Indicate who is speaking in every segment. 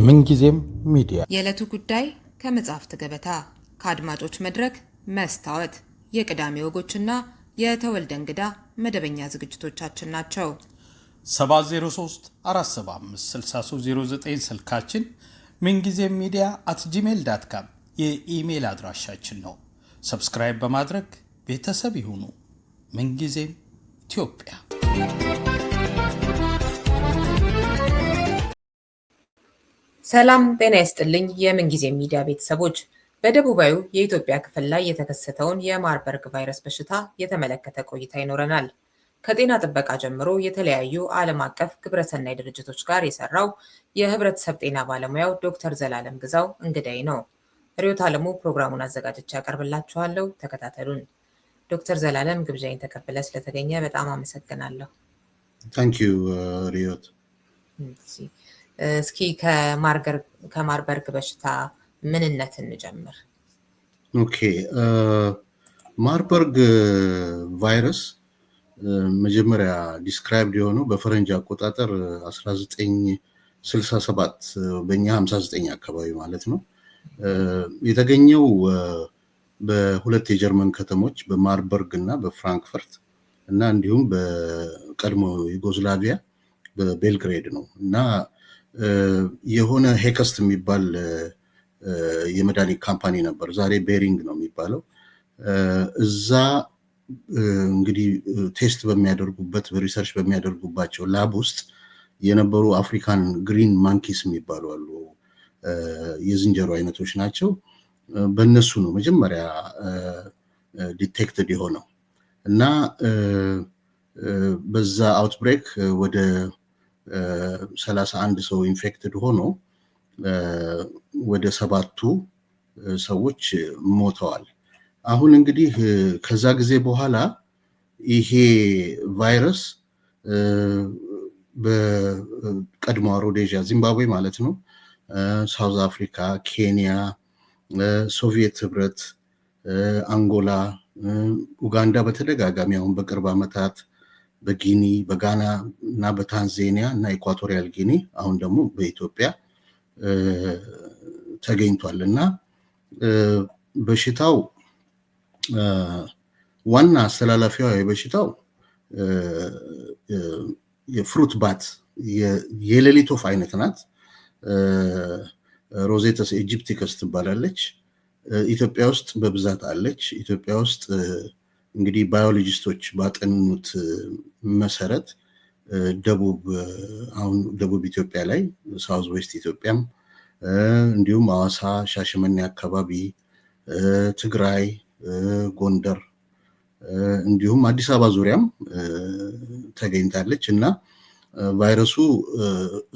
Speaker 1: ምንጊዜም ሚዲያ
Speaker 2: የዕለቱ ጉዳይ ከመጽሐፍት ገበታ ከአድማጮች መድረክ መስታወት የቅዳሜ ወጎችና የተወልደ እንግዳ መደበኛ ዝግጅቶቻችን ናቸው።
Speaker 1: 703 475 6309 ስልካችን ምንጊዜም media@gmail.com የኢሜል አድራሻችን ነው። ሰብስክራይብ በማድረግ ቤተሰብ ይሁኑ። ምንጊዜም ኢትዮጵያ።
Speaker 2: ሰላም ጤና ይስጥልኝ። የምንጊዜም ሚዲያ ቤተሰቦች በደቡባዊ የኢትዮጵያ ክፍል ላይ የተከሰተውን የማርበርግ ቫይረስ በሽታ የተመለከተ ቆይታ ይኖረናል። ከጤና ጥበቃ ጀምሮ የተለያዩ ዓለም አቀፍ ግብረሰናይ ድርጅቶች ጋር የሰራው የህብረተሰብ ጤና ባለሙያው ዶክተር ዘላለም ግዛው እንግዳይ ነው። ሪዮት አለሙ ፕሮግራሙን አዘጋጅቼ ያቀርብላችኋለሁ። ተከታተሉን። ዶክተር ዘላለም ግብዣዬን ተቀብለ ስለተገኘ በጣም አመሰግናለሁ።
Speaker 3: ታንክ ዩ ሪዮት።
Speaker 2: እስኪ ከማርበርግ በሽታ ምንነት እንጀምር።
Speaker 3: ኦኬ ማርበርግ ቫይረስ መጀመሪያ ዲስክራይብድ የሆነው በፈረንጅ አቆጣጠር 1967 በእኛ 59 አካባቢ ማለት ነው። የተገኘው በሁለት የጀርመን ከተሞች በማርበርግ እና በፍራንክፈርት እና እንዲሁም በቀድሞ ዩጎዝላቪያ በቤልግሬድ ነው እና የሆነ ሄከስት የሚባል የመድኃኒት ካምፓኒ ነበር። ዛሬ ቤሪንግ ነው የሚባለው። እዛ እንግዲህ ቴስት በሚያደርጉበት በሪሰርች በሚያደርጉባቸው ላብ ውስጥ የነበሩ አፍሪካን ግሪን ማንኪስ የሚባሉ አሉ። የዝንጀሮ አይነቶች ናቸው። በእነሱ ነው መጀመሪያ ዲቴክትድ የሆነው እና በዛ አውትብሬክ ወደ 31 ሰው ኢንፌክትድ ሆኖ ወደ 7ቱ ሰዎች ሞተዋል። አሁን እንግዲህ ከዛ ጊዜ በኋላ ይሄ ቫይረስ በቀድሞ ሮዴዥያ ዚምባብዌ ማለት ነው፣ ሳውዝ አፍሪካ፣ ኬንያ፣ ሶቪየት ህብረት፣ አንጎላ፣ ኡጋንዳ በተደጋጋሚ አሁን በቅርብ ዓመታት በጊኒ፣ በጋና እና በታንዛኒያ እና ኢኳቶሪያል ጊኒ አሁን ደግሞ በኢትዮጵያ ተገኝቷል እና በሽታው ዋና አስተላላፊዋ የበሽታው የፍሩት ባት የሌሊት ወፍ አይነት ናት። ሮዜተስ ኢጂፕቲከስ ትባላለች። ኢትዮጵያ ውስጥ በብዛት አለች። ኢትዮጵያ ውስጥ እንግዲህ ባዮሎጂስቶች ባጠኑት መሰረት ደቡብ ኢትዮጵያ ላይ ሳውዝ ዌስት ኢትዮጵያም እንዲሁም ሐዋሳ፣ ሻሸመኔ አካባቢ፣ ትግራይ፣ ጎንደር እንዲሁም አዲስ አበባ ዙሪያም ተገኝታለች እና ቫይረሱ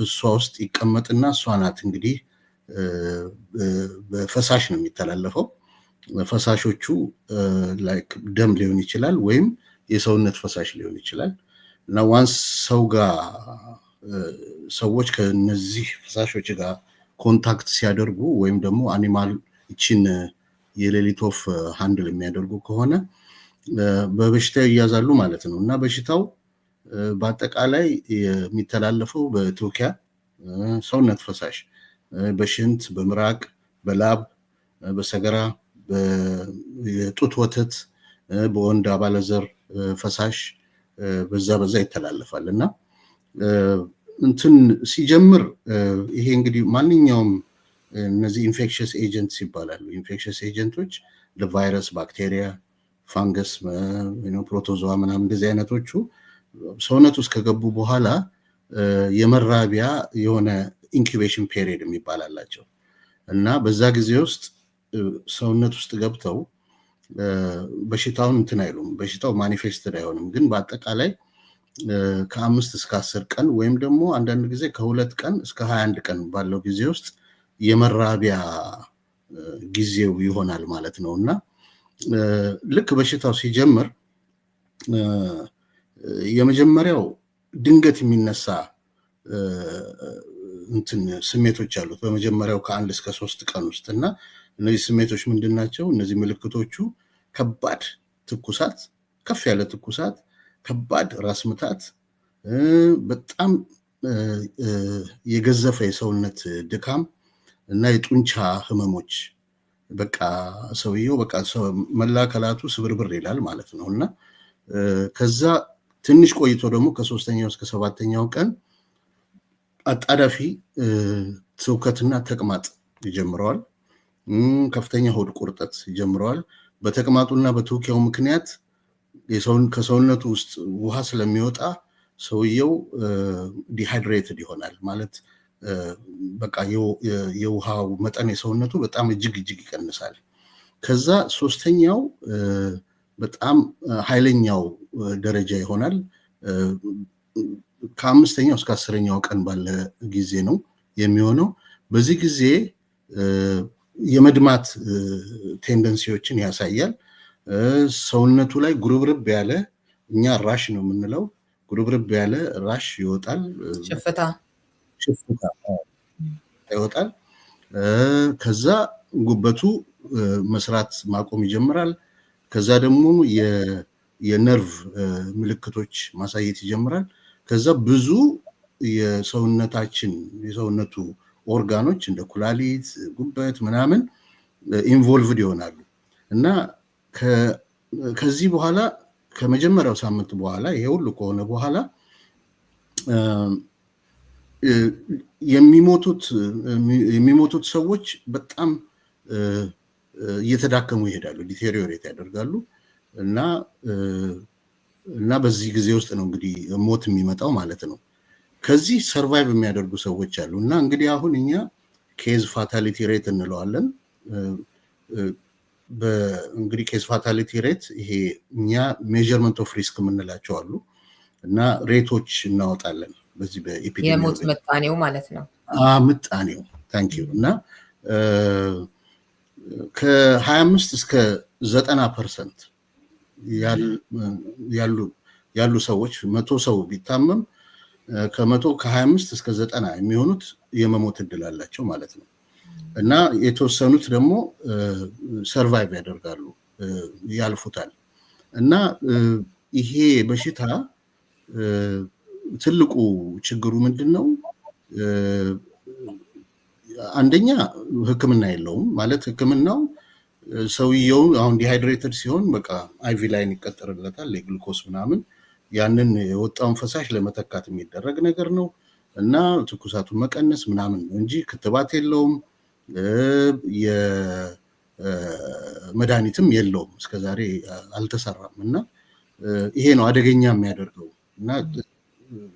Speaker 3: እሷ ውስጥ ይቀመጥና እሷ ናት እንግዲህ በፈሳሽ ነው የሚተላለፈው። ፈሳሾቹ ላይክ ደም ሊሆን ይችላል ወይም የሰውነት ፈሳሽ ሊሆን ይችላል እና ዋንስ ሰዎች ከነዚህ ፈሳሾች ጋር ኮንታክት ሲያደርጉ ወይም ደግሞ አኒማል እቺን የሌሊት ወፍ ሃንድል የሚያደርጉ ከሆነ በበሽታው ይያዛሉ ማለት ነው እና በሽታው በአጠቃላይ የሚተላለፈው በትውኪያ ሰውነት ፈሳሽ፣ በሽንት፣ በምራቅ፣ በላብ፣ በሰገራ፣ በጡት ወተት፣ በወንድ አባለዘር ፈሳሽ በዛ ይተላለፋል እና እንትን ሲጀምር ይሄ እንግዲህ ማንኛውም እነዚህ ኢንፌክሽስ ኤጀንትስ ይባላሉ። ኢንፌክሽስ ኤጀንቶች ለቫይረስ፣ ባክቴሪያ፣ ፋንገስ፣ ፕሮቶዞዋ ምናምን እንደዚህ አይነቶቹ ሰውነት ውስጥ ከገቡ በኋላ የመራቢያ የሆነ ኢንኩቤሽን ፔሪየድ የሚባል አላቸው እና በዛ ጊዜ ውስጥ ሰውነት ውስጥ ገብተው በሽታውን እንትን አይሉም። በሽታው ማኒፌስትድ አይሆንም፣ ግን በአጠቃላይ ከ5 እስከ 10 ቀን ወይም ደግሞ አንዳንድ ጊዜ ከ2 ቀን እስከ 21 ቀን ባለው ጊዜ ውስጥ የመራቢያ ጊዜው ይሆናል ማለት ነው እና ልክ በሽታው ሲጀምር የመጀመሪያው ድንገት የሚነሳ እንትን ስሜቶች አሉት በመጀመሪያው ከ1 እስከ 3 ቀን ውስጥ እና እነዚህ ስሜቶች ምንድናቸው? እነዚህ ምልክቶቹ ከባድ ትኩሳት፣ ከፍ ያለ ትኩሳት፣ ከባድ ራስ ምታት፣ በጣም የገዘፈ የሰውነት ድካም እና የጡንቻ ህመሞች በቃ ሰውየው በቃ መላከላቱ ስብርብር ይላል ማለት ነው። እና ከዛ ትንሽ ቆይቶ ደግሞ ከ3ኛው እስከ 7ኛው ቀን አጣዳፊ ትውከትና ተቅማጥ ይጀምረዋል። ከፍተኛ ሆድ ቁርጠት ይጀምረዋል። በተቅማጡና በትውኪያው ምክንያት ከሰውነቱ ውስጥ ውሃ ስለሚወጣ ሰውየው ዲሃይድሬትድ ይሆናል ማለት በቃ የውሃው መጠን የሰውነቱ በጣም እጅግ ይቀንሳል። ከዛ 3ኛው በጣም ኃይለኛው ደረጃ ይሆናል። ከ5ኛው እስከ 10ኛው ቀን ባለ ጊዜ ነው የሚሆነው። በዚህ ጊዜ የመድማት ቴንደንሲዎችን ያሳያል። ሰውነቱ ላይ ጉርብርብ ያለ እኛ ራሽ ነው የምንለው ጉርብርብ ያለ ራሽ ይወጣል።
Speaker 2: ሽፍታ
Speaker 3: ይወጣል። ከዛ ጉበቱ መስራት ማቆም ይጀምራል። ከዛ ደግሞ የነርቭ ምልክቶች ማሳየት ይጀምራል። ከዛ ብዙ የሰውነቱ ኦርጋኖች እንደ ኩላሊት፣ ጉበት ምናምን ኢንቮልቭድ ይሆናሉ እና ከዚህ በኋላ ከመጀመሪያው ሳምንት በኋላ ይሄ ሁሉ ከሆነ በኋላ የሚሞቱት ሰዎች በጣም እየተዳከሙ ይሄዳሉ፣ ዲቴሪዮሬት ያደርጋሉ እና በዚህ ጊዜ ውስጥ ነው እንግዲህ ሞት የሚመጣው ማለት ነው። ከዚህ ሰርቫይቭ የሚያደርጉ ሰዎች አሉ እና እንግዲህ አሁን እኛ ኬዝ ፋታሊቲ ሬት እንለዋለን። እንግዲህ ኬዝ ፋታሊቲ ሬት ይሄ እኛ ሜዠርመንት ኦፍ ሪስክ የምንላቸው አሉ እና ሬቶች እናወጣለን በዚህ
Speaker 2: የሞት ምጣኔው ማለት ነው።
Speaker 3: ምጣኔው ታንክ ዩ እና ከ25 እስከ 90% ያሉ ሰዎች 100 ሰው ቢታመም ከ25 እስከ 90 የሚሆኑት የመሞት እድል አላቸው ማለት ነው። እና የተወሰኑት ደግሞ ሰርቫይቭ ያደርጋሉ፣ ያልፉታል። እና ይሄ በሽታ ትልቁ ችግሩ ምንድነው? አንደኛ ሕክምና የለውም ማለት ሕክምናው ሰውየው አሁን ዲሃይድሬትድ ሲሆን በቃ አይቪ ላይን ይቀጠርለታል የግሉኮስ ምናምን ያንን የወጣውን ፈሳሽ ለመተካት የሚደረግ ነገር ነው እና ትኩሳቱን መቀነስ ምናምን ነው እንጂ ክትባት የለውም፣ የመድኃኒትም የለውም፣ እስከዛሬ አልተሰራም። እና ይሄ ነው አደገኛ የሚያደርገው። እና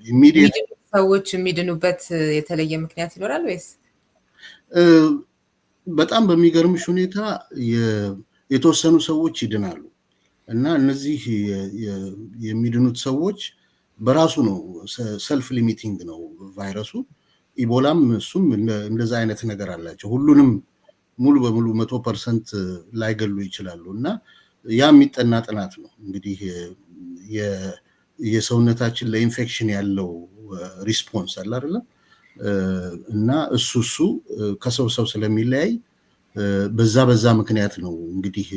Speaker 2: ኢሚዲየት ሰዎች የሚድኑበት የተለየ ምክንያት ይኖራል ወይስ?
Speaker 3: በጣም በሚገርምሽ ሁኔታ የተወሰኑ ሰዎች ይድናሉ እና እነዚህ የሚድኑት ሰዎች በራሱ ነው ሰልፍ ሊሚቲንግ ነው ቫይረሱ። ኢቦላም እሱም እንደዛ አይነት ነገር አላቸው። ሁሉንም ሙሉ በሙሉ 100% ላይገሉ ይችላሉ እና ያ የሚጠና ጥናት ነው እንግዲህ የሰውነታችን ለኢንፌክሽን ያለው ሪስፖንስ አለ አይደል? እና እሱ ከሰው ሰው ስለሚለያይ በዛ ምክንያት ነው እንግዲህ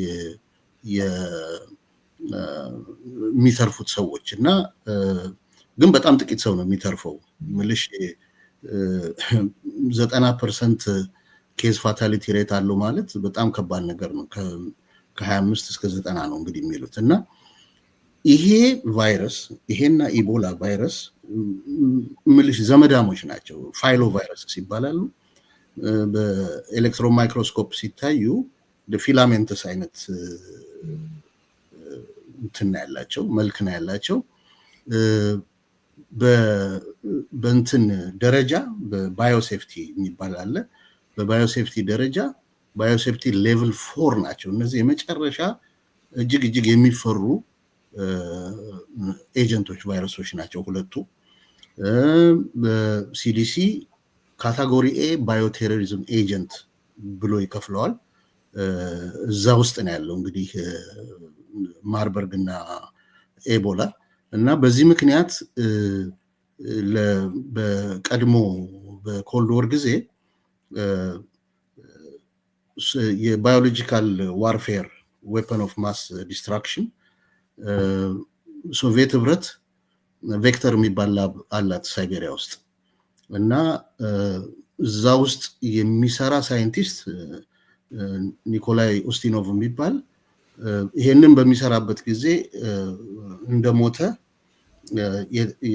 Speaker 3: የሚተርፉት ሰዎች እና ግን በጣም ጥቂት ሰው ነው የሚተርፈው። ምልሽ 90% ኬዝ ፋታሊቲ ሬት አለው ማለት በጣም ከባድ ነገር ነው። ከ25 እስከ 90 ነው እንግዲህ የሚሉት እና ይሄ ቫይረስ ይሄና ኢቦላ ቫይረስ ምልሽ ዘመዳሞች ናቸው። ፋይሎ ቫይረስስ ይባላሉ። በኤሌክትሮን ማይክሮስኮፕ ሲታዩ ፊላሜንተስ አይነት እንትን ያላቸው መልክ ነው ያላቸው። በእንትን ደረጃ በባዮሴፍቲ የሚባል አለ። በባዮሴፍቲ ደረጃ ባዮሴፍቲ ሌቭል 4 ናቸው። እነዚህ የመጨረሻ እጅግ የሚፈሩ ኤጀንቶች ቫይረሶች ናቸው ሁለቱ። በሲዲሲ ካታጎሪ ኤ ባዮቴሮሪዝም ኤጀንት ብሎ ይከፍለዋል። እዛ ውስጥ ነው ያለው እንግዲህ ማርበርግ እና ኤቦላ እና በዚህ ምክንያት በቀድሞ በኮልድ ወር ጊዜ የባዮሎጂካል ዋርፌር ዌፐን ኦፍ ማስ ዲስትራክሽን ሶቪየት ህብረት ቬክተር የሚባል ላብ አላት ሳይቤሪያ ውስጥ እና እዛ ውስጥ የሚሰራ ሳይንቲስት ኒኮላይ ኡስቲኖቭ የሚባል ይሄንን በሚሰራበት ጊዜ እንደሞተ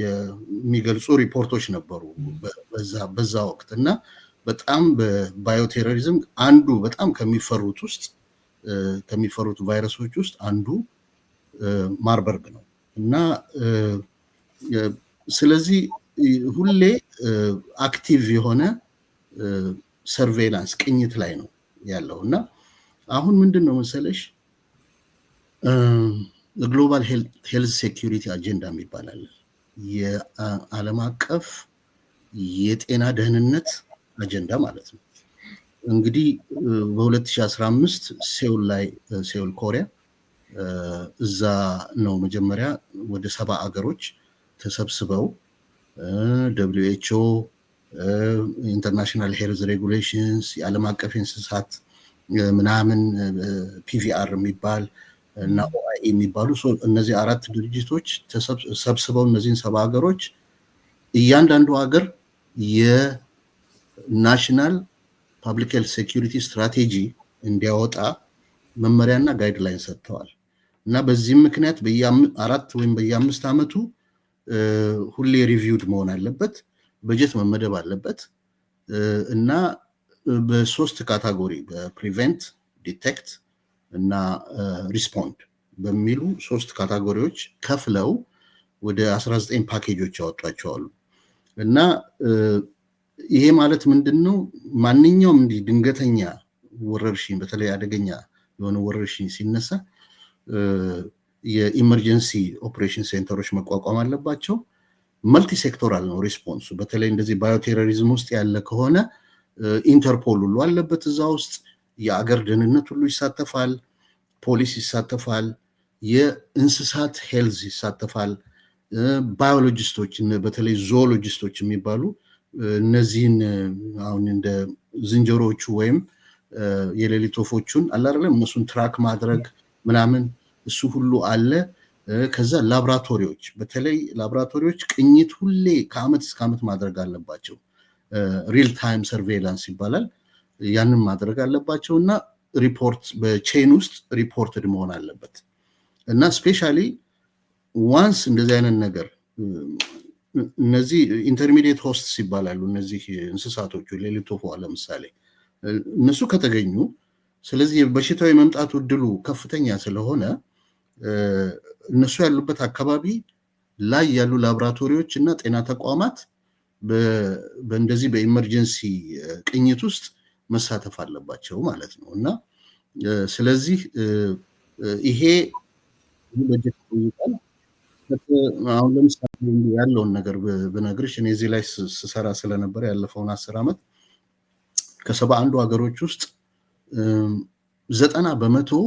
Speaker 3: የሚገልጹ ሪፖርቶች ነበሩ በዛ ወቅት እና በጣም በባዮቴሮሪዝም አንዱ በጣም ከሚፈሩት ቫይረሶች ውስጥ አንዱ ማርበርግ ነው እና ስለዚህ ሁሌ አክቲቭ የሆነ ሰርቬይላንስ ቅኝት ላይ ነው ያለው እና አሁን ምንድነው መሰለሽ ግሎባል ሄልዝ ሴኩሪቲ አጀንዳ ይባላል የዓለም አቀፍ የጤና ደህንነት አጀንዳ ማለት ነው እንግዲህ በ2015 ሴውል ኮሪያ እዛ ነው መጀመሪያ ወደ 70 አገሮች ተሰብስበው WHO ኢንተርናሽናል ሄልዝ ሬጉሌሽንስ የዓለም አቀፍ እንስሳት ምናምን PVR የሚባል እና OIE የሚባሉ እነዚህ 4 ድርጅቶች ተሰብስበው እነዚህን 70 ሀገሮች እያንዳንዱ ሀገር የናሽናል ፐብሊክ ሄልዝ ሴኩሪቲ ስትራቴጂ እንዲያወጣ መመሪያና ጋይድላይን ሰጥተዋል እና በዚህም ምክንያት በየ4 ወይም በየ5 ዓመቱ ሁሌ ሪቪውድ መሆን አለበት በጀት መመደብ አለበት እና በ3 ካቴጎሪ በፕሪቨንት ዲቴክት እና ሪስፖንድ በሚሉ 3 ካቴጎሪዎች ከፍለው ወደ 19 ፓኬጆች ያወጣቸዋል እና ይሄ ማለት ምንድነው ማንኛውም ድንገተኛ ወረርሽኝ በተለይ አደገኛ የሆነ ወረርሽኝ ሲነሳ የኢመርጀንሲ ኦፕሬሽን ሴንተሮች መቋቋም አለባቸው መልቲ ሴክቶራል ነው ሪስፖንሱ በተለይ እንደዚህ ባዮቴሮሪዝም ውስጥ ያለ ከሆነ ኢንተርፖል ሁሉ አለበት እዛ ውስጥ የአገር ደህንነት ሁሉ ይሳተፋል ፖሊስ ይሳተፋል የእንስሳት ሄልዝ ይሳተፋል ባዮሎጂስቶች በተለይ ዞኦሎጂስቶች የሚባሉ እነዚህን አሁን እንደ ዝንጀሮቹ ወይም የሌሊት ወፎቹን አላረለም እነሱን ትራክ ማድረግ ምናምን እሱ ሁሉ አለ ከዛ ላብራቶሪዎች በተለይ ላብራቶሪዎች ቅኝት ሁሌ ከአመት እስከ አመት ማድረግ አለባቸው ሪል ታይም ሰርቬይላንስ ይባላል ያንን ማድረግ አለባቸውና ሪፖርት በቼን ውስጥ ሪፖርትድ መሆን አለበት እና ስፔሻሊ ዋንስ እንደዚህ አይነት ነገር እነዚህ ኢንተርሚዲየት ሆስትስ ይባላሉ እነዚህ እንስሳቶቹ ሌሊት ወፍ ለምሳሌ እነሱ ከተገኙ ስለዚህ በሽታው የመምጣቱ እድሉ ከፍተኛ ስለሆነ እነሱ ያሉበት አካባቢ ላይ ያሉ ላብራቶሪዎች እና ጤና ተቋማት በእንደዚህ በኢመርጀንሲ ቅኝት ውስጥ መሳተፍ አለባቸው ማለት ነው እና ስለዚህ ይሄ በጀት ይጣል አሁን ለምሳሌ ያለውን ነገር በነግርሽ እኔ እዚህ ላይ ስሰራ ስለነበር ያለፈውን 10 አመት ከ71 ሀገሮች ውስጥ 90%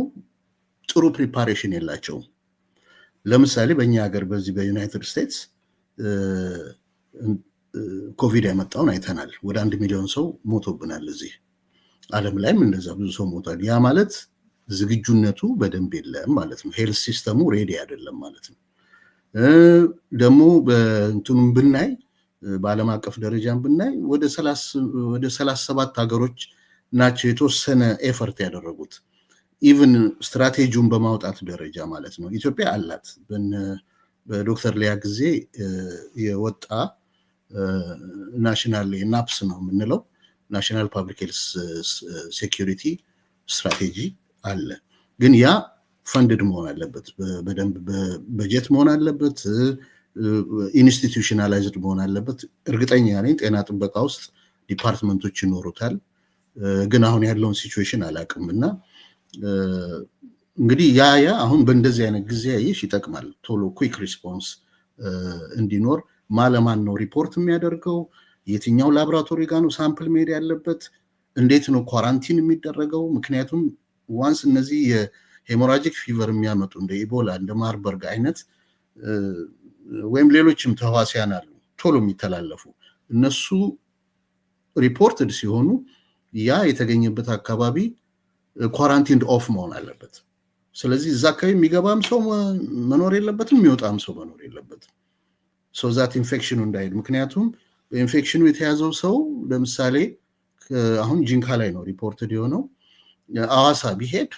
Speaker 3: ጥሩ ፕሪፓሬሽን የላቸውም ለምሳሌ በእኛ ሀገር በዚህ በዩናይትድ ስቴትስ ኮቪድ ያመጣውን አይተናል ወደ 1 ሚሊዮን ሰው ሞቶብናል እዚህ ዓለም ላይም እንደዛ ብዙ ሰው ሞቷል ያ ማለት ዝግጁነቱ በደንብ የለም ማለት ነው ሄልዝ ሲስተሙ ሬዲ አይደለም ማለት ነው ደግሞ በእንቱንም ብናይ በዓለም አቀፍ ደረጃም ብናይ ወደ 37 ሀገሮች ናቸው የተወሰነ ኤፈርት ያደረጉት ኢቭን ስትራቴጂውን በማውጣት ደረጃ ማለት ነው ኢትዮጵያ አላት በዶክተር ሊያ ጊዜ የወጣ ናሽናል ናፕስ ነው የምንለው ናሽናል ፐብሊክ ሄልዝ ሴኩሪቲ ስትራቴጂ አለ ግን ያ ፈንድድ መሆን አለበት በደንብ በጀት መሆን አለበት ኢንስቲትዩሽናላይዝድ መሆን አለበት እርግጠኛ ነኝ ጤና ጥበቃ ውስጥ ዲፓርትመንቶች ይኖሩታል ግን አሁን ያለውን ሲቹዌሽን አላቅምና እንግዲህ ያ አሁን በእንደዚህ አይነት ጊዜ ያይሽ ይጠቅማል ቶሎ ኩዊክ ሪስፖንስ እንዲኖር ማለማን ነው ሪፖርት የሚያደርገው የትኛው ላብራቶሪ ጋር ነው ሳምፕል ሜድ ያለበት እንዴት ነው ኳራንቲን የሚደረገው ምክንያቱም ዋንስ እነዚህ የሄሞራጂክ ፊቨር የሚያመጡ እንደ ኢቦላ እንደ ማርበርግ አይነት ወይም ሌሎችም ተዋሲያን አሉ ቶሎ የሚተላለፉ እነሱ ሪፖርትድ ሲሆኑ ያ የተገኘበት አካባቢ ኳራንቲንድ ኦፍ መሆን አለበት ስለዚህ እዛ አካባቢ የሚገባም ሰው መኖር የለበትም የሚወጣም ሰው መኖር የለበትም ሶዛት ኢንፌክሽኑ እንዳይል። ምክንያቱም ኢንፌክሽኑ የተያዘው ሰው ለምሳሌ አሁን ጂንካ ላይ ነው ሪፖርትድ የሆነው፣ አዋሳ ቢሄድ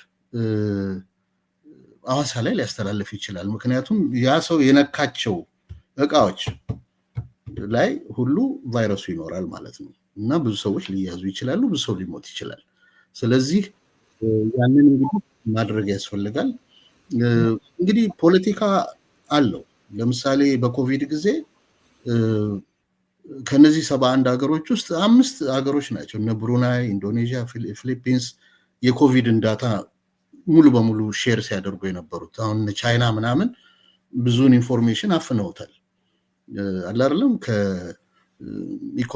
Speaker 3: አዋሳ ላይ ሊያስተላልፍ ይችላል። ምክንያቱም ያ ሰው የነካቸው እቃዎች ላይ ሁሉ ቫይረሱ ይኖራል ማለት ነው እና ብዙ ሰዎች ሊያዙ ይችላሉ፣ ብዙ ሰው ሊሞት ይችላል። ስለዚህ ያንን እንግዲህ ማድረግ ያስፈልጋል። እንግዲህ ፖለቲካ አለው። ለምሳሌ በኮቪድ ጊዜ ከነዚህ 71 ሀገሮች ውስጥ 5 ሀገሮች ናቸው እነ ብሩናይ፣ ኢንዶኔዥያ፣ ፊሊፒንስ የኮቪድን ዳታ ሙሉ በሙሉ ሼር ሲያደርጉ የነበሩት። አሁን ቻይና ምናምን ብዙን ኢንፎርሜሽን አፍነውታል አይደለም፣ ከኢኮኖሚያቸው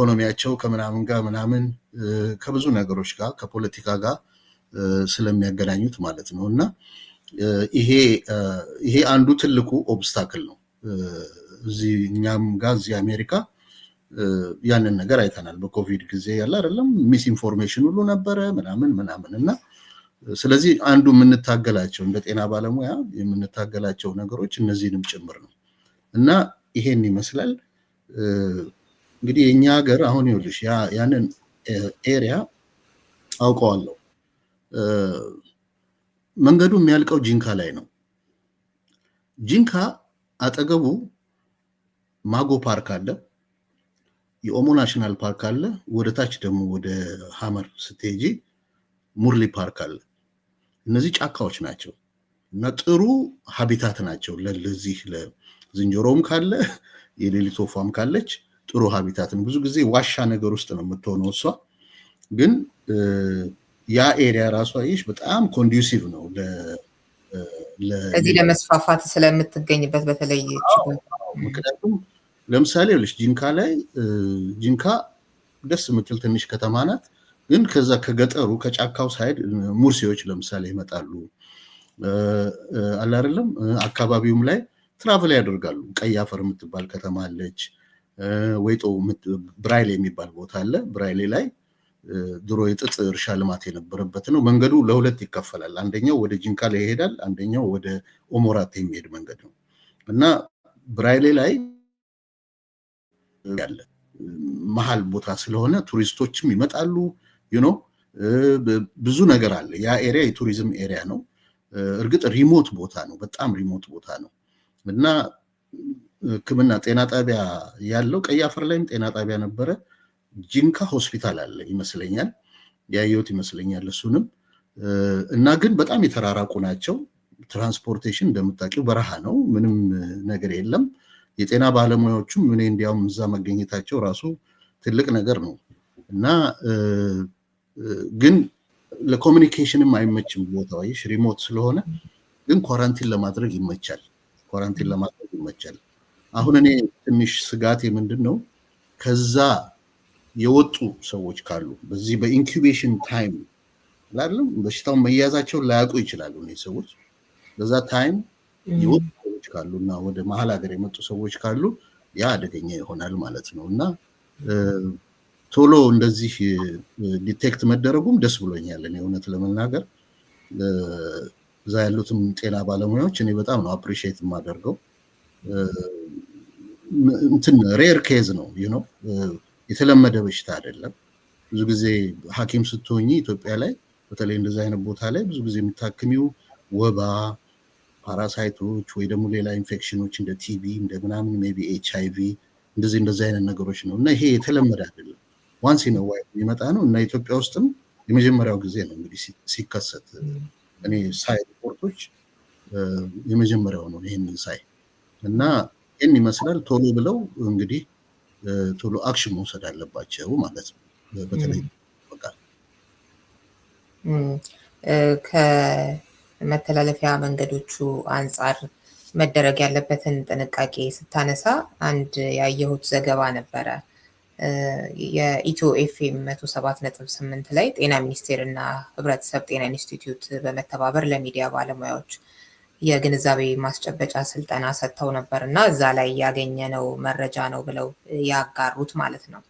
Speaker 3: ከምናምን ጋር ምናምን ከብዙ ነገሮች ጋር ከፖለቲካ ጋር ስለሚያገናኙት ማለት ነው። እና ይሄ አንዱ ትልቁ ኦብስታክል ነው። እዚህ እኛም ጋር እዚህ አሜሪካ ያንን ነገር አይተናል። በኮቪድ ጊዜ ያለ አይደለም ሚስ ኢንፎርሜሽን ሁሉ ነበረ ምናምን እና ስለዚህ አንዱ የምንታገላቸው እንደ ጤና ባለሙያ የምንታገላቸው ነገሮች እነዚህንም ጭምር ነው እና ይሄን ይመስላል። እንግዲህ የኛ ሀገር አሁን ይኸውልሽ ያንን ኤሪያ አውቀዋለሁ። መንገዱ የሚያልቀው ጂንካ ላይ ነው። ጂንካ አጠገቡ ማጎ ፓርክ አለ፣ የኦሞ ናሽናል ፓርክ አለ፣ ወደ ታች ደግሞ ወደ ሀመር ስትሄጂ ሙርሊ ፓርክ አለ። እነዚህ ጫካዎች ናቸው እና ጥሩ ሀቢታት ናቸው ለዚህ ለዝንጀሮም ካለ የሌሊት ወፏም ካለች ጥሩ ሀቢታት ነው። ብዙ ጊዜ ዋሻ ነገር ውስጥ ነው የምትሆነው እሷ። ግን ያ ኤሪያ ራሷ ይሽ በጣም ኮንዱሲቭ ነው
Speaker 2: ለዚህ ለመስፋፋት ስለምትገኝበት በተለይ
Speaker 3: ምክንያቱም ለምሳሌ ልጅ ጂንካ ደስ የምትል ትንሽ ከተማ ናት። ግን ከዛ ከገጠሩ ከጫካው ሳይድ ሙርሲዎች ለምሳሌ ይመጣሉ አለ አይደለም። አካባቢውም ላይ ትራቨል ያደርጋሉ። ቀይ አፈር የምትባል ከተማ አለች። ወይጦ ብራይሌ የሚባል ቦታ አለ። ብራይሌ ላይ ድሮ የጥጥ እርሻ ልማት የነበረበት ነው። መንገዱ ለሁለት ይከፈላል። አንደኛው ወደ ጂንካ ላይ ይሄዳል፣ አንደኛው ወደ ኦሞራቴ የሚሄድ መንገድ ነው እና ብራይሌ ላይ ያለ መሀል ቦታ ስለሆነ ቱሪስቶችም ይመጣሉ። ብዙ ነገር አለ። ያ ኤሪያ የቱሪዝም ኤሪያ ነው። እርግጥ ሪሞት ቦታ ነው፣ በጣም ሪሞት ቦታ ነው እና ሕክምና ጤና ጣቢያ ያለው ቀይ አፈር ላይም ጤና ጣቢያ ነበረ። ጂንካ ሆስፒታል አለ ይመስለኛል፣ ያየሁት ይመስለኛል እሱንም። እና ግን በጣም የተራራቁ ናቸው። ትራንስፖርቴሽን እንደምታውቂው በረሃ ነው፣ ምንም ነገር የለም። የጤና ባለሙያዎቹም ምን እንዲያውም እዛ መገኘታቸው ራሱ ትልቅ ነገር ነው እና ግን ለኮሚኒኬሽንም አይመችም ቦታው ይሽ ሪሞት ስለሆነ፣ ግን ኳራንቲን ለማድረግ ይመቻል። አሁን እኔ ትንሽ ስጋቴ ምንድነው ከዛ የወጡ ሰዎች ካሉ በዚህ በኢንኩቤሽን ታይም አይደለም በሽታው መያዛቸውን ላያውቁ ይችላሉ። እነዚህ ሰዎች በዛ ታይም የወጡ ሰዎች ካሉና ወደ መሀል ሀገር የመጡ ሰዎች ካሉ ያ አደገኛ ይሆናል ማለት ነው እና ቶሎ እንደዚህ ዲቴክት መደረጉም ደስ ብሎኛል። እኔ እውነት ለመናገር እዛ ያሉትም ጤና ባለሙያዎች እኔ በጣም ነው አፕሪሺየት የማደርገው። እንትን ሬር ኬዝ ነው የተለመደ በሽታ አይደለም። ብዙ ጊዜ ሐኪም ስትሆኚ ኢትዮጵያ ላይ በተለይ እንደዚህ አይነት ቦታ ላይ ብዙ ጊዜ የምታክሚው ወባ፣ ፓራሳይቶች ወይ ደግሞ ሌላ ኢንፌክሽኖች እንደ ቲቢ እንደ ምናምን ሜቢ HIV እንደዚህ አይነት ነገሮች ነው እና ይሄ የተለመደ አይደለም። ዋንስ ኢን ኤ ዋይል የሚመጣ ነው እና ኢትዮጵያ ውስጥም የመጀመሪያው ጊዜ ነው እንግዲህ ሲከሰት። እኔ ሳይ ሪፖርቶች የመጀመሪያው ነው ይሄንን ሳይ እና ይህን ይመስላል። ቶሎ ብለው እንግዲህ ቶሎ አክሽን መውሰድ አለባቸው ማለት ነው። በተለይ
Speaker 2: ከመተላለፊያ መንገዶቹ አንጻር መደረግ ያለበትን ጥንቃቄ ስታነሳ አንድ ያየሁት ዘገባ ነበረ። የኢትዮ ኤፍኤም 107.8 ላይ ጤና ሚኒስቴር እና ህብረተሰብ ጤና ኢንስቲትዩት በመተባበር ለሚዲያ ባለሙያዎች የግንዛቤ ማስጨበጫ ስልጠና ሰጥተው ነበር እና እዛ ላይ ያገኘነው መረጃ ነው ብለው ያጋሩት ማለት ነው።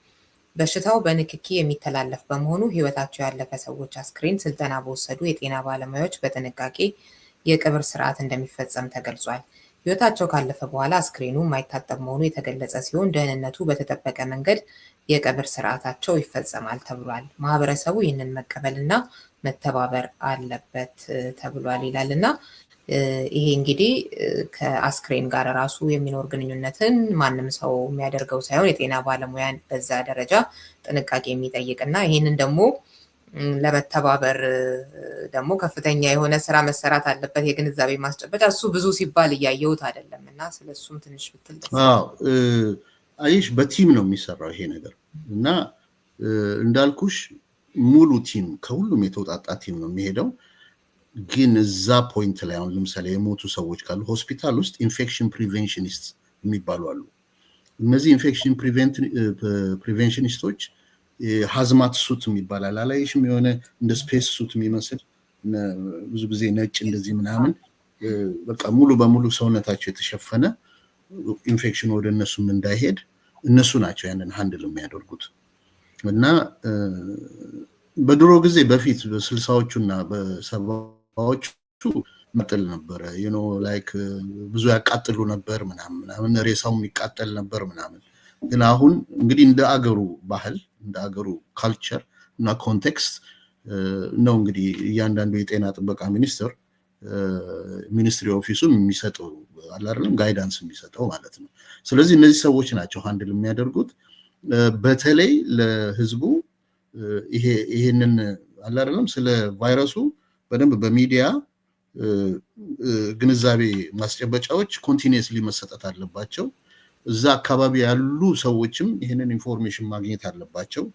Speaker 2: በሽታው በንክኪ የሚተላለፍ በመሆኑ ህይወታቸው ያለፈ ሰዎች አስክሬን ስልጠና በወሰዱ የጤና ባለሙያዎች በጥንቃቄ የቀብር ስርዓት እንደሚፈጸም ተገልጿል። ሕይወታቸው ካለፈ በኋላ አስክሬኑ የማይታጠብ መሆኑ የተገለጸ ሲሆን ደህንነቱ በተጠበቀ መንገድ የቀብር ስርዓታቸው ይፈጸማል ተብሏል። ማህበረሰቡ ይህንን መቀበልና መተባበር አለበት ተብሏል ይላል እና ይሄ እንግዲህ ከአስክሬን ጋር ራሱ የሚኖር ግንኙነትን ማንም ሰው የሚያደርገው ሳይሆን የጤና ባለሙያን በዛ ደረጃ ጥንቃቄ የሚጠይቅና ይህንን ደግሞ ለመተባበር ደግሞ ከፍተኛ የሆነ ስራ መሰራት አለበት። የግንዛቤ ማስጨበጫ እሱ ብዙ ሲባል እያየሁት አይደለም እና ስለሱም ትንሽ ብትል ደስ
Speaker 3: አይሽ በቲም ነው የሚሰራው ይሄ ነገር እና እንዳልኩሽ ሙሉ ቲም ከሁሉም የተውጣጣ ቲም ነው የሚሄደው። ግን እዛ ፖይንት ላይ አሁን ለምሳሌ የሞቱ ሰዎች ካሉ ሆስፒታል ውስጥ ኢንፌክሽን ፕሪቬንሽኒስት የሚባሉ አሉ። እነዚህ ኢንፌክሽን ፕሪቬንሽኒስቶች ሃዝማት ሱት የሚባላል አላይሽም? የሆነ እንደ ስፔስ ሱት የሚመስል ብዙ ጊዜ ነጭ እንደዚህ ምናምን በቃ ሙሉ በሙሉ ሰውነታቸው የተሸፈነ ኢንፌክሽን ወደ እነሱም እንዳይሄድ እነሱ ናቸው ያንን ሃንድል የሚያደርጉት። እና በድሮ ጊዜ በፊት በ60ዎቹ እና በ70ዎቹ መጥል ነበረ ላይክ ብዙ ያቃጥሉ ነበር ምናምን ሬሳውም ይቃጠል ነበር ምናምን። ግን አሁን እንግዲህ እንደ አገሩ ባህል እንደ አገሩ ካልቸር እና ኮንቴክስት ነው እንግዲህ እያንዳንዱ የጤና ጥበቃ ሚኒስትሪ ኦፊሱም የሚሰጠው አላለም ጋይዳንስ የሚሰጠው ማለት ነው። ስለዚህ እነዚህ ሰዎች ናቸው ሃንድል የሚያደርጉት። በተለይ ለህዝቡ ይሄንን አላለም ስለ ቫይረሱ በደንብ በሚዲያ ግንዛቤ ማስጨበጫዎች ኮንቲኒየስሊ መሰጠት አለባቸው። እዛ አካባቢ ያሉ ሰዎችም ይሄንን ኢንፎርሜሽን ማግኘት አለባቸው።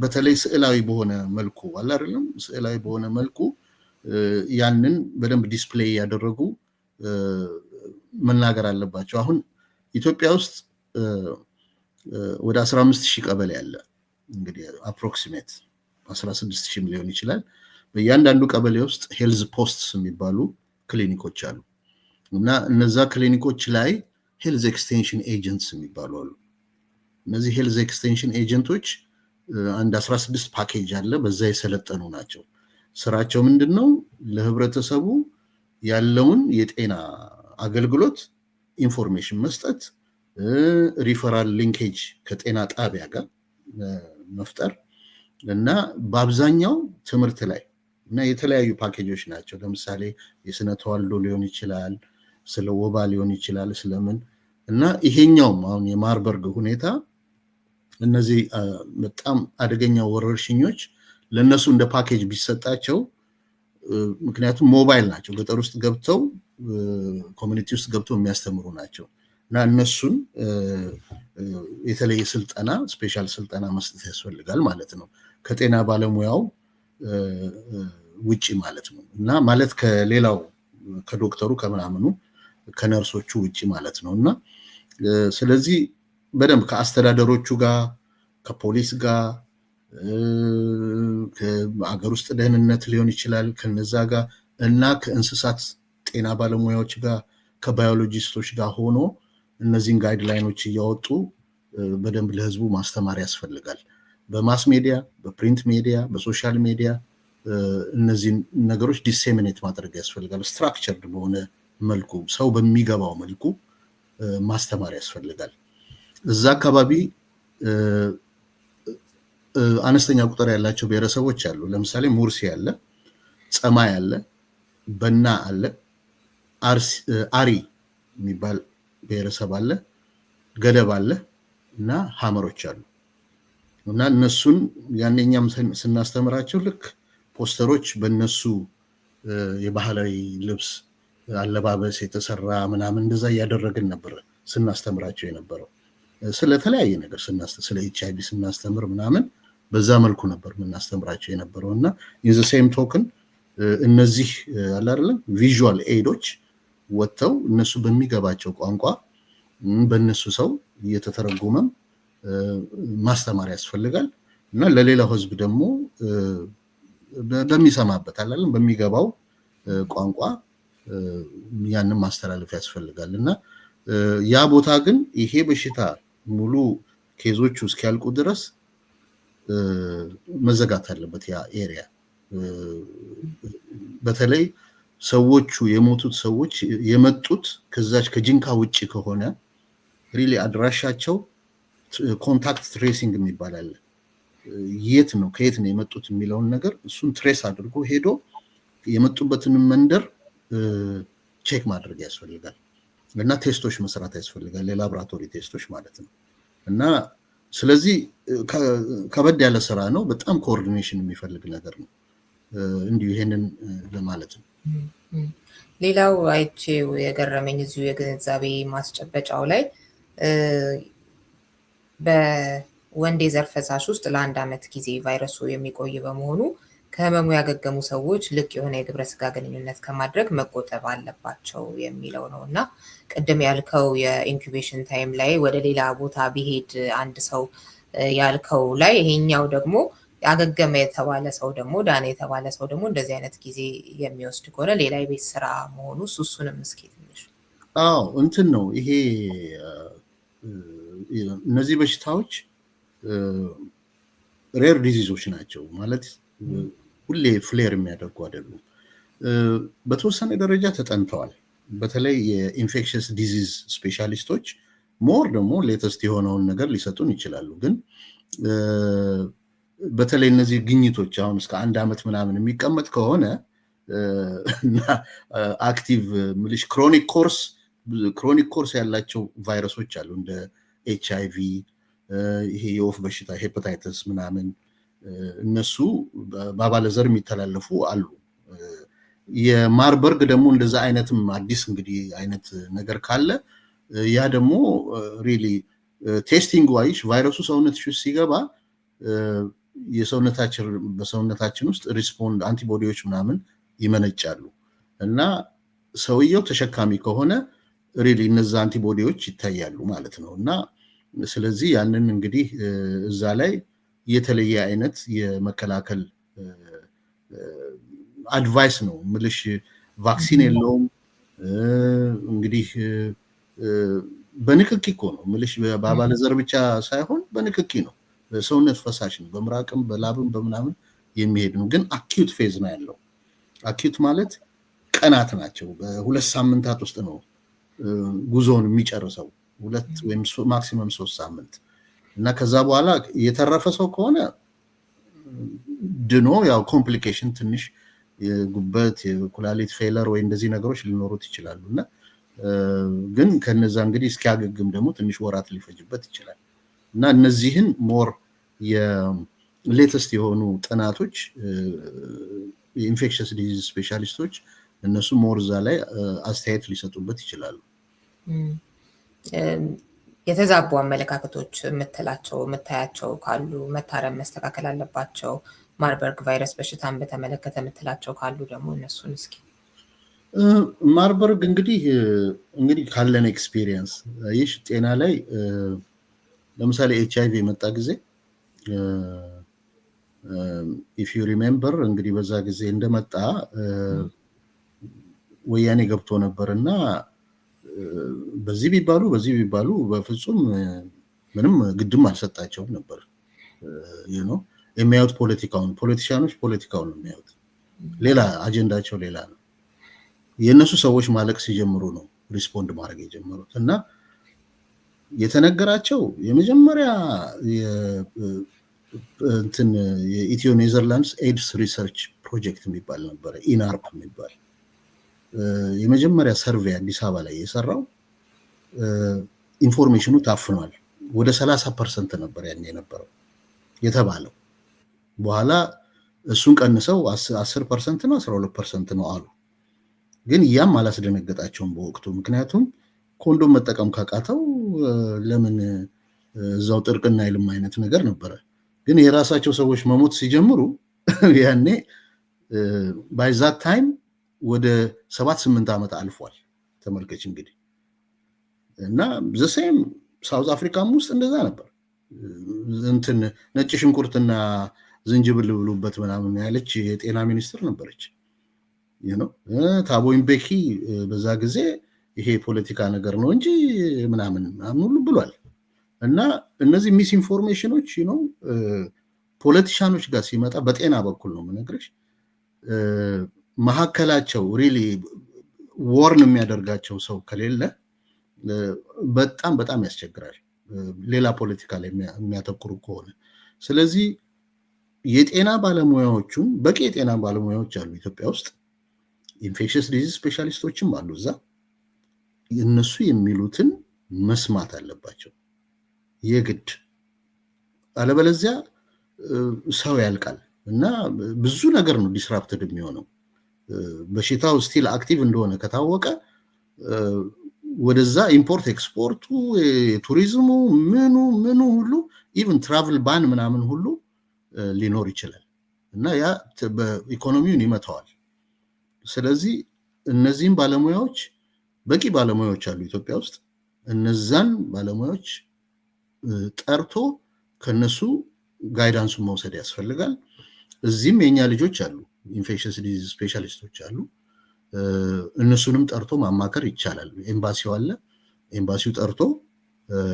Speaker 3: በተለይ ስዕላዊ በሆነ መልኩ አላለም ስዕላዊ በሆነ መልኩ ያንን በደንብ ዲስፕሌይ ያደረጉ መናገር አለባቸው። አሁን ኢትዮጵያ ውስጥ ወደ 15000 ቀበሌ አለ። እንግዲህ አፕሮክሲሜት 16000 ሊሆን ይችላል። በእያንዳንዱ ቀበሌ ውስጥ ሄልዝ ፖስትስ የሚባሉ ክሊኒኮች አሉ እና እነዛ ክሊኒኮች ላይ ሄልዝ ኤክስቴንሽን ኤጀንትስ የሚባሉ አሉ። እነዚህ ሄልዝ ኤክስቴንሽን ኤጀንቶች አንድ 16 ፓኬጅ አለ፣ በዛ የሰለጠኑ ናቸው። ስራቸው ምንድነው? ለህብረተሰቡ ያለውን የጤና አገልግሎት ኢንፎርሜሽን መስጠት፣ ሪፈራል ሊንኬጅ ከጤና ጣቢያ ጋር መፍጠር እና በአብዛኛው ትምህርት ላይ እና የተለያዩ ፓኬጆች ናቸው። ለምሳሌ የስነ ተዋልዶ ሊሆን ይችላል፣ ስለ ወባ ሊሆን ይችላል፣ ስለምን እና ይሄኛውም አሁን የማርበርግ ሁኔታ እነዚህ በጣም አደገኛ ወረርሽኞች ለነሱ እንደ ፓኬጅ ቢሰጣቸው፣ ምክንያቱም ሞባይል ናቸው፣ ገጠር ውስጥ ገብተው ኮሚኒቲ ውስጥ ገብተው የሚያስተምሩ ናቸው እና እነሱን የተለየ ስልጠና ስፔሻል ስልጠና መስጠት ያስፈልጋል ማለት ነው፣ ከጤና ባለሙያው ውጪ ማለት ነው እና ማለት ከሌላው ከዶክተሩ ከምናምኑ ከነርሶቹ ውጪ ማለት ነው እና ስለዚህ በደንብ ከአስተዳደሮቹ ጋር ከፖሊስ ጋር ከሀገር ውስጥ ደህንነት ሊሆን ይችላል ከነዛ ጋር እና ከእንስሳት ጤና ባለሙያዎች ጋር ከባዮሎጂስቶች ጋር ሆኖ እነዚህን ጋይድላይኖች እያወጡ በደንብ ለህዝቡ ማስተማር ያስፈልጋል። በማስ ሚዲያ፣ በፕሪንት ሚዲያ፣ በሶሻል ሚዲያ እነዚህን ነገሮች ዲሴሚኔት ማድረግ ያስፈልጋል። ስትራክቸርድ በሆነ መልኩ ሰው በሚገባው መልኩ ማስተማር ያስፈልጋል። እዛ አካባቢ አነስተኛ ቁጥር ያላቸው ብሔረሰቦች አሉ። ለምሳሌ ሙርሲ አለ፣ ጸማይ አለ፣ በና አለ፣ አሪ የሚባል ብሔረሰብ አለ፣ ገደብ አለ እና ሐመሮች አሉ እና እነሱን ያንኛም ስናስተምራቸው ልክ ፖስተሮች በእነሱ የባህላዊ ልብስ አለባበስ የተሰራ ምናምን እንደዛ እያደረግን ነበር ስናስተምራቸው የነበረው። ስለተለያየ ነገር ስለ HIV ስናስተምር ምናምን በዛ መልኩ ነበር የምናስተምራቸው የነበረው እና ኢን ዘ ሴም ቶክን እነዚህ አለ አይደለም ቪዥዋል ኤዶች ወጥተው እነሱ በሚገባቸው ቋንቋ በእነሱ ሰው እየተተረጎመም ማስተማር ያስፈልጋል እና ለሌላው ህዝብ ደግሞ በሚሰማበት አይደለም በሚገባው ቋንቋ ያንን ማስተላለፍ ያስፈልጋል እና ያ ቦታ ግን ይሄ በሽታ ሙሉ ኬዞቹ እስኪያልቁ ድረስ መዘጋት አለበት ያ ኤሪያ። በተለይ ሰዎቹ የሞቱት ሰዎች የመጡት ከዛች ከጂንካ ውጪ ከሆነ ሪሊ አድራሻቸው ኮንታክት ትሬሲንግ የሚባል አለ። የት ነው ከየት ነው የመጡት የሚለውን ነገር እሱን ትሬስ አድርጎ ሄዶ የመጡበትን መንደር ቼክ ማድረግ ያስፈልጋል እና ቴስቶች መስራት ያስፈልጋል፣ የላቦራቶሪ ቴስቶች ማለት ነው። እና ስለዚህ ከበድ ያለ ስራ ነው፣ በጣም ኮኦርዲኔሽን የሚፈልግ ነገር ነው። እንዲሁ ይሄንን ለማለት ነው።
Speaker 2: ሌላው አይቼው የገረመኝ እዚሁ የግንዛቤ ማስጨበጫው ላይ በወንድ የዘር ፈሳሽ ውስጥ ለ1 ዓመት ጊዜ ቫይረሱ የሚቆይ በመሆኑ ከህመሙ ያገገሙ ሰዎች ልቅ የሆነ የግብረ ስጋ ግንኙነት ከማድረግ መቆጠብ አለባቸው የሚለው ነው እና ቅድም ያልከው የኢንኩቤሽን ታይም ላይ ወደ ሌላ ቦታ ቢሄድ አንድ ሰው ያልከው ላይ ይሄኛው ደግሞ ያገገመ የተባለ ሰው ደግሞ ዳነ የተባለ ሰው ደግሞ እንደዚህ አይነት ጊዜ የሚወስድ ከሆነ ሌላ የቤት ስራ መሆኑ እሱንም እስኪ ትንሽ
Speaker 3: እንትን ነው ይሄ እነዚህ በሽታዎች ሬር ዲዚዞች ናቸው ማለት ሁሌ ፍሌር የሚያደርጉ አይደሉም። በተወሰነ ደረጃ ተጠንተዋል። በተለይ የኢንፌክሽስ ዲዚዝ ስፔሻሊስቶች ሞር ደግሞ ሌተስት የሆነውን ነገር ሊሰጡን ይችላሉ። ግን በተለይ እነዚህ ግኝቶች አሁን እስከ 1 ዓመት ምናምን የሚቀመጥ ከሆነ እና አክቲቭ ምልሽ ክሮኒክ ኮርስ ያላቸው ቫይረሶች አሉ እንደ HIV፣ ይሄ የወፍ በሽታ ሄፓታይተስ ምናምን እነሱ በአባለዘር የሚተላለፉ አሉ። የማርበርግ ደግሞ እንደዛ አይነትም አዲስ እንግዲህ አይነት ነገር ካለ ያ ደግሞ ሪሊ ቴስቲንግ ዋይሽ ቫይረሱ ሰውነትሽ ውስጥ ሲገባ በሰውነታችን ውስጥ ሪስፖንድ አንቲቦዲዎች ምናምን ይመነጫሉ እና ሰውየው ተሸካሚ ከሆነ ሪሊ እነዛ አንቲቦዲዎች ይታያሉ ማለት ነው። እና ስለዚህ ያንን እንግዲህ እዛ ላይ የተለየ አይነት የመከላከል አድቫይስ ነው ምልሽ። ቫክሲን የለውም እንግዲህ በንክኪ እኮ ነው ምልሽ። በአባለዘር ብቻ ሳይሆን በንክኪ ነው፣ በሰውነት ፈሳሽ ነው፣ በምራቅም በላብም በምናምን የሚሄድ ነው። ግን አኪዩት ፌዝ ነው ያለው። አኪዩት ማለት ቀናት ናቸው። በ2 ሳምንታት ውስጥ ነው ጉዞውን የሚጨርሰው፣ 2 ወይም ማክሲመም 3 ሳምንት እና ከዛ በኋላ የተረፈ ሰው ከሆነ ድኖ ያው ኮምፕሊኬሽን ትንሽ የጉበት የኩላሊት ፌለር ወይ እንደዚህ ነገሮች ሊኖሩት ይችላሉ እና ግን ከነዛ እንግዲህ እስኪያገግም ደግሞ ትንሽ ወራት ሊፈጅበት ይችላል እና እነዚህን ሞር የሌተስት የሆኑ ጥናቶች የኢንፌክሽስ ዲዚዝ ስፔሻሊስቶች እነሱ ሞር እዛ ላይ አስተያየት ሊሰጡበት ይችላሉ።
Speaker 2: የተዛቡ አመለካከቶች የምታያቸው ካሉ መታረም መስተካከል አለባቸው፣ ማርበርግ ቫይረስ በሽታን በተመለከተ የምትላቸው ካሉ ደግሞ እነሱን እስኪ።
Speaker 3: ማርበርግ እንግዲህ ካለን ኤክስፒሪየንስ ይሽ ጤና ላይ ለምሳሌ HIV የመጣ ጊዜ ኢፍ ዩ ሪሜምበር እንግዲህ በዛ ጊዜ እንደመጣ ወያኔ ገብቶ ነበርና በዚህ ቢባሉ በፍጹም ምንም ግድም አልሰጣቸውም ነበር። የሚያዩት ፖለቲሻኖች ፖለቲካውን ነው የሚያዩት፣ ሌላ አጀንዳቸው ሌላ ነው። የእነሱ ሰዎች ማለቅ ሲጀምሩ ነው ሪስፖንድ ማድረግ የጀመሩት እና የተነገራቸው የመጀመሪያ የኢትዮ ኔዘርላንድስ ኤድስ ሪሰርች ፕሮጀክት የሚባል ነበረ፣ ኢናርፕ የሚባል የመጀመሪያ ሰርቬይ አዲስ አበባ ላይ የሰራው ኢንፎርሜሽኑ ታፍኗል። ወደ 30% ነበር ያን የነበረው የተባለው። በኋላ እሱን ቀንሰው 10% ነው 12% ነው አሉ። ግን ያም አላስደነገጣቸውም በወቅቱ። ምክንያቱም ኮንዶም መጠቀም ካቃተው ለምን እዛው ጥርቅና ይልም አይነት ነገር ነበረ። ግን የራሳቸው ሰዎች መሞት ሲጀምሩ ያኔ ባይ ዛት ታይም ወደ 7-8 ዓመት አልፏል። ተመልከች እንግዲህ እና ዘሴም ሳውዝ አፍሪካም ውስጥ እንደዛ ነበር። ነጭ ሽንኩርትና ዝንጅብል ብሉበት ምናምን ያለች የጤና ሚኒስትር ነበረች። ታቦ ምቤኪ በዛ ጊዜ ይሄ ፖለቲካ ነገር ነው እንጂ ምናምን ሁሉ ብሏል። እና እነዚህ ሚስ ኢንፎርሜሽኖች ፖለቲሻኖች ጋር ሲመጣ በጤና በኩል ነው የምነግርሽ፣ መሀከላቸው ሪሊ ወርን የሚያደርጋቸው ሰው ከሌለ በጣም በጣም ያስቸግራል፣ ሌላ ፖለቲካ ላይ የሚያተኩሩ ከሆነ። ስለዚህ የጤና ባለሙያዎቹን በቂ የጤና ባለሙያዎች አሉ ኢትዮጵያ ውስጥ፣ ኢንፌክሽስ ዲዚዝ ስፔሻሊስቶችም አሉ እዛ። እነሱ የሚሉትን መስማት አለባቸው የግድ፣ አለበለዚያ ሰው ያልቃል እና ብዙ ነገር ነው ዲስራፕትድ የሚሆነው። በሽታው ስቲል አክቲቭ እንደሆነ ከታወቀ ወደዛ ኢምፖርት ኤክስፖርቱ፣ ቱሪዝሙ፣ ምኑ ሁሉ ኢቭን ትራቭል ባን ምናምን ሁሉ ሊኖር ይችላል እና ያ በኢኮኖሚውን ይመታዋል። ስለዚህ እነዚህም ባለሙያዎች በቂ ባለሙያዎች አሉ ኢትዮጵያ ውስጥ። እነዛን ባለሙያዎች ጠርቶ ከነሱ ጋይዳንሱን መውሰድ ያስፈልጋል። እዚህም የኛ ልጆች አሉ፣ ኢንፌክሽስ ዲዚዝ ስፔሻሊስቶች አሉ። እነሱንም ጠርቶ ማማከር ይቻላል። ኤምባሲው አለ፣ ኤምባሲው ጠርቶ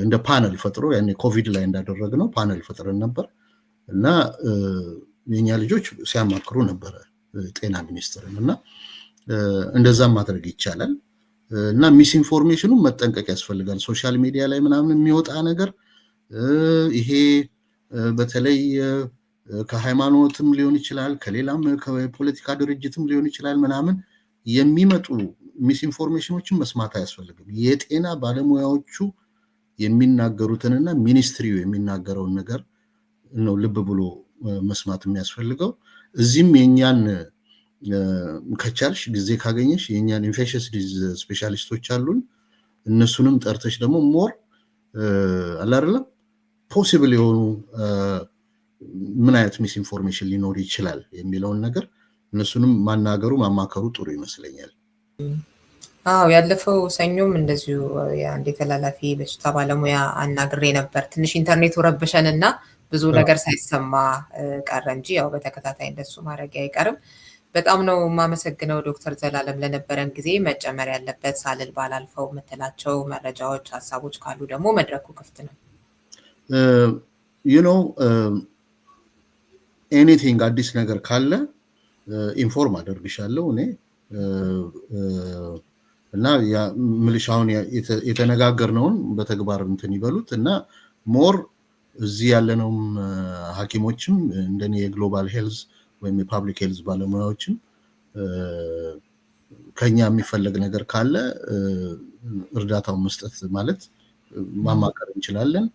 Speaker 3: እንደ ፓነል ፈጥሮ ያኔ ኮቪድ ላይ እንዳደረግነው ፓነል ፈጥረን ነበር እና የኛ ልጆች ሲያማክሩ ነበረ ጤና ሚኒስትርን እና እንደዛም ማድረግ ይቻላል። እና ሚስ ኢንፎርሜሽኑን መጠንቀቅ ያስፈልጋል። ሶሻል ሚዲያ ላይ ምናምን የሚወጣ ነገር ይሄ በተለይ ከሃይማኖትም ሊሆን ይችላል፣ ከሌላም ከፖለቲካ ድርጅትም ሊሆን ይችላል ምናምን የሚመጡ ሚስ ኢንፎርሜሽኖችን መስማት አያስፈልግም። የጤና ባለሙያዎቹ የሚናገሩትንና ሚኒስትሪው የሚናገረውን ነገር ነው ልብ ብሎ መስማት የሚያስፈልገው። እዚህም የኛን ከቻልሽ ጊዜ ካገኘሽ የኛን ኢንፌክሽስ ዲዚዝ ስፔሻሊስቶች አሉን። እነሱንም ጠርተሽ ደግሞ ሞር አላረለም ፖሲብል የሆኑ ምን አይነት ሚስ ኢንፎርሜሽን ሊኖር ይችላል የሚለውን ነገር እነሱንም ማናገሩ ማማከሩ ጥሩ ይመስለኛል።
Speaker 2: ያለፈው ሰኞም እንደዚሁ የአንድ የተላላፊ በሽታ ባለሙያ አናግሬ ነበር። ትንሽ ኢንተርኔቱ ረብሸንና ብዙ ነገር ሳይሰማ ቀረ እንጂ ያው በተከታታይ እንደሱ ማድረግ አይቀርም። በጣም ነው የማመሰግነው ዶክተር ዘላለም ለነበረን ጊዜ። መጨመር ያለበት ሳልል ባላልፈው የምትላቸው መረጃዎች፣ ሀሳቦች ካሉ ደግሞ መድረኩ ክፍት ነው።
Speaker 3: ኤኒቲንግ አዲስ ነገር ካለ ኢንፎርም አደርግሻለሁ እኔ እና ምልሽ አሁን የተነጋገርነውን በተግባር እንትን ይበሉት እና ሞር እዚህ ያለነውም ሐኪሞችም እንደኔ የግሎባል ሄልዝ ወይም የፓብሊክ ሄልዝ ባለሙያዎችም ከኛ የሚፈልግ ነገር ካለ እርዳታውን መስጠት ማለት ማማከር እንችላለን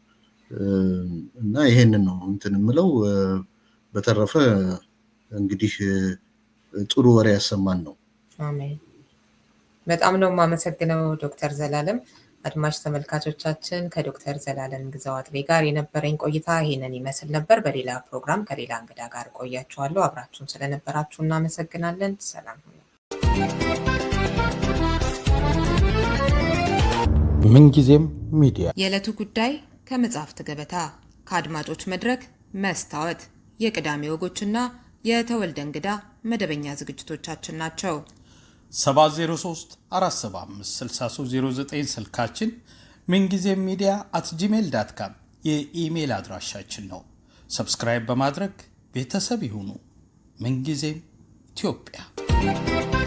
Speaker 3: እና ይሄንን ነው እንትን የምለው። በተረፈ እንግዲህ ጥሩ ወሬ ያሰማን ነው።
Speaker 2: አሜን። በጣም ነው የማመሰግነው ዶክተር ዘላለም። አድማጭ ተመልካቾቻችን ከዶክተር ዘላለም ግዛው አጥቤ ጋር የነበረኝ ቆይታ ይሄንን ይመስል ነበር። በሌላ ፕሮግራም ከሌላ እንግዳ ጋር ቆያችኋለሁ። አብራችሁን ስለነበራችሁ እናመሰግናለን። ሰላም ሁኑ።
Speaker 1: ምንጊዜም ሚዲያ
Speaker 2: የዕለቱ ጉዳይ ከመጽሐፍት ገበታ፣ ከአድማጮች መድረክ መስታወት፣ የቅዳሜ ወጎችና የተወልደ እንግዳ መደበኛ ዝግጅቶቻችን ናቸው።
Speaker 1: 703 475 6309 ስልካችን፣ ምንጊዜም ሚዲያ @gmail.com የኢሜል አድራሻችን ነው። ሰብስክራይብ በማድረግ ቤተሰብ ይሁኑ። ምንጊዜም ኢትዮጵያ።